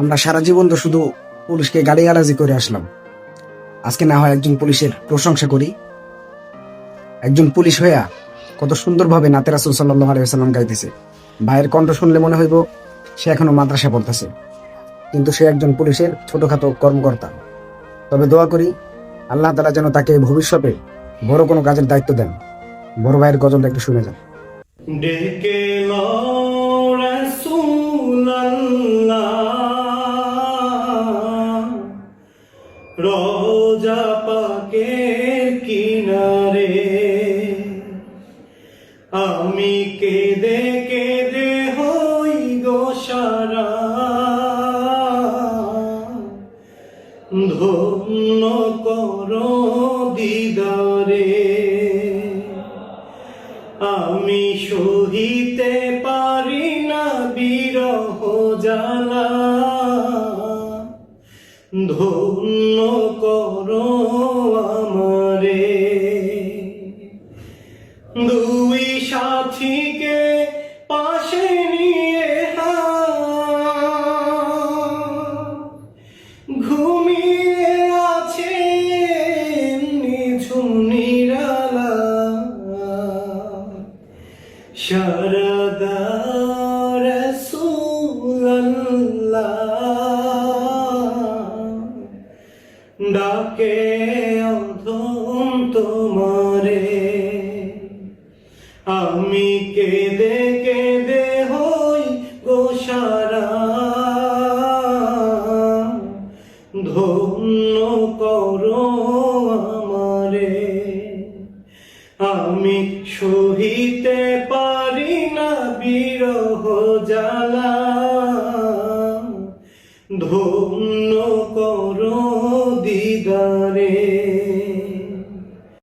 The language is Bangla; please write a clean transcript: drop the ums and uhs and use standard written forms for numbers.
আমরা সারা জীবন তো শুধু পুলিশকে গালিগালাজি করে আসলাম, আজকে না হয় একজন পুলিশের প্রশংসা করি। একজন পুলিশ হইয়া কত সুন্দরভাবে নাতে রাসূল সাল্লাল্লাহু আলাইহি ওয়াসাল্লাম গাইতেছে। ভাইয়ের কণ্ঠ শুনলে মনে হইব সে এখনো মাদ্রাসা পড়তেছে, কিন্তু সে একজন পুলিশের ছোটখাটো কর্মকর্তা। তবে দোয়া করি আল্লাহ তাআলা যেন তাকে ভবিষ্যতে বড় কোনো কাজের দায়িত্ব দেন। বড় ভাইয়ের গজলটা একটু শুনে যান। ডেকে লও রাসূলুল্লাহ, রোজা পাকের কিনারে। আমি কেঁদে কেঁদে হই গো সারা, ধন্য করো দিদারে। আমি সহিতে পারি না বিরহ জ্বালা, ধন্য করো আমারে। দুই সাথীকে পাশে নিয়ে ঘুমিয়ে আছে নিঝুম নিরালা। শারদা রাসূলুল্লাহ, ডাকে অধম তোমারে। আমি কেঁদে কেঁদে হই গো সারা, ধন্য করো আমারে। আমি সহিতে পারি না বিরহ জ্বালা, ধন্য করো দিদারে।